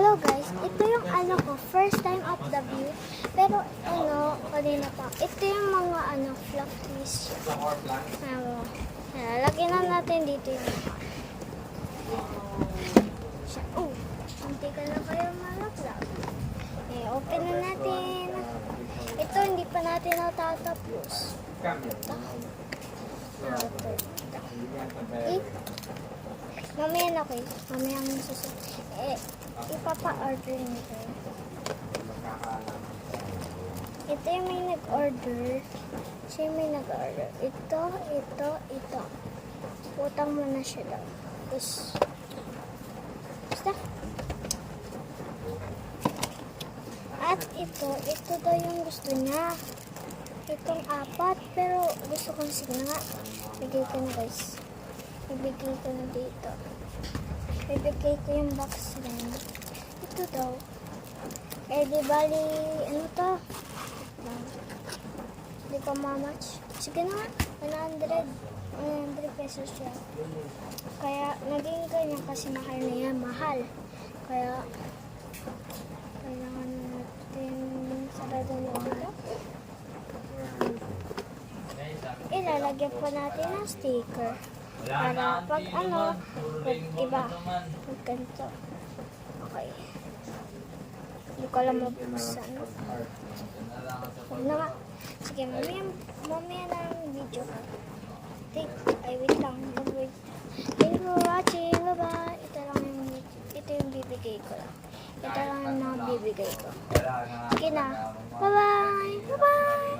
Hello guys, ito yung ko, first time of the view. Pero kanina pa. Ito yung mga fluffies. Lagyan na natin dito yung oh, hindi ka na kayo malaglag. Open na natin. Ito hindi pa natin natatapos. Mamaya na kayo. Mamaya ang susunod. Ipapa-order nito. Ito yung may nag-order. Siya yung may nag-order. Ito. Utang mo na siya daw. Basta. At ito daw yung gusto niya. Itong 4, pero gusto kong sige nga. Bigay ko na guys. Ibigay ko na dito. Ibigay ko yung box rin. Ito daw. Di bali, to? Hindi ko mamatch. Sige na nga. 100 pesos siya. Kaya, naging ganyan kasi mahal na yan. Mahal. Kaya, kailangan natin sarado na dito. Ilalagyan pa natin ang sticker. Para pag pag iba, pag ganito. Okay. Hindi ko alam mabuksan. Huwag na nga. Sige, mamaya na ang video ka. Wait lang. Thank you for watching. Bye-bye. Ito yung bibigay ko lang. Ito lang yung bibigay ko. Sige na. Bye-bye. Bye-bye.